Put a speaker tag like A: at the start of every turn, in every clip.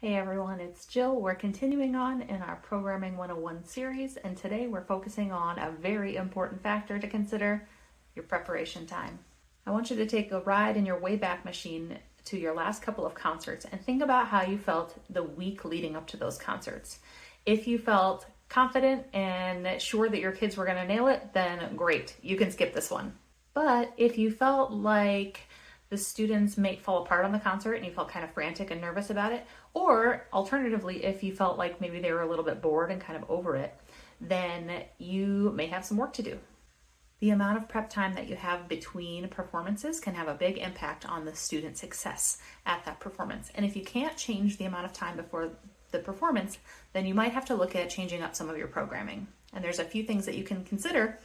A: Hey everyone, it's Jill. We're continuing on in our Programming 101 series, and today we're focusing on a very important factor to consider, your preparation time. I want you to take a ride in your Wayback Machine to your last couple of concerts and think about how you felt the week leading up to those concerts. If you felt confident and sure that your kids were going to nail it, then great, you can skip this one. But if you felt like the students may fall apart on the concert and you felt kind of frantic and nervous about it, or alternatively, if you felt like maybe they were a little bit bored and kind of over it, then you may have some work to do. The amount of prep time that you have between performances can have a big impact on the student's success at that performance. And if you can't change the amount of time before the performance, then you might have to look at changing up some of your programming. And there's a few things that you can consider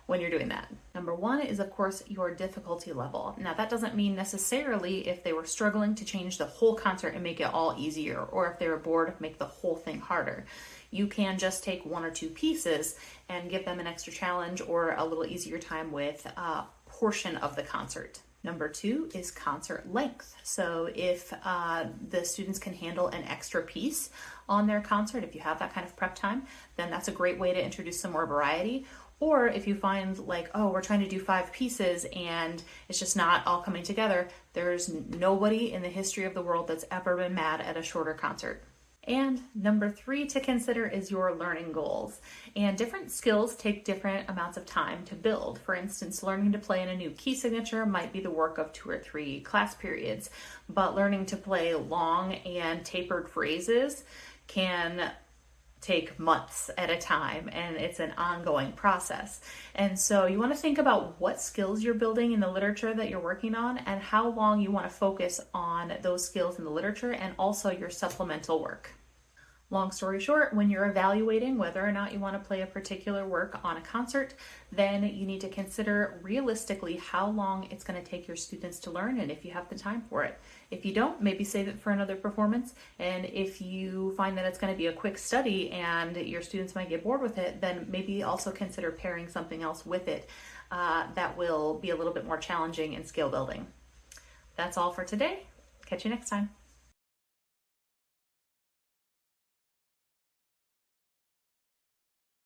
A: when you're doing that. Number one is, of course, your difficulty level. Now, that doesn't mean necessarily if they were struggling to change the whole concert and make it all easier, or if they were bored, make the whole thing harder. You can just take one or two pieces and give them an extra challenge or a little easier time with a portion of the concert. Number two is concert length. So if the students can handle an extra piece on their concert, if you have that kind of prep time, then that's a great way to introduce some more variety. Or if you find like, oh, we're trying to do 5 pieces and it's just not all coming together, there's nobody in the history of the world that's ever been mad at a shorter concert. And number 3 to consider is your learning goals. And different skills take different amounts of time to build. For instance, learning to play in a new key signature might be the work of 2 or 3 class periods, but learning to play long and tapered phrases can take months at a time, and it's an ongoing process. And so you want to think about what skills you're building in the literature that you're working on and how long you want to focus on those skills in the literature and also your supplemental work. Long story short, when you're evaluating whether or not you want to play a particular work on a concert, then you need to consider realistically how long it's going to take your students to learn and if you have the time for it. If you don't, maybe save it for another performance. And if you find that it's going to be a quick study and your students might get bored with it, then maybe also consider pairing something else with it that will be a little bit more challenging in skill building. That's all for today. Catch you next time.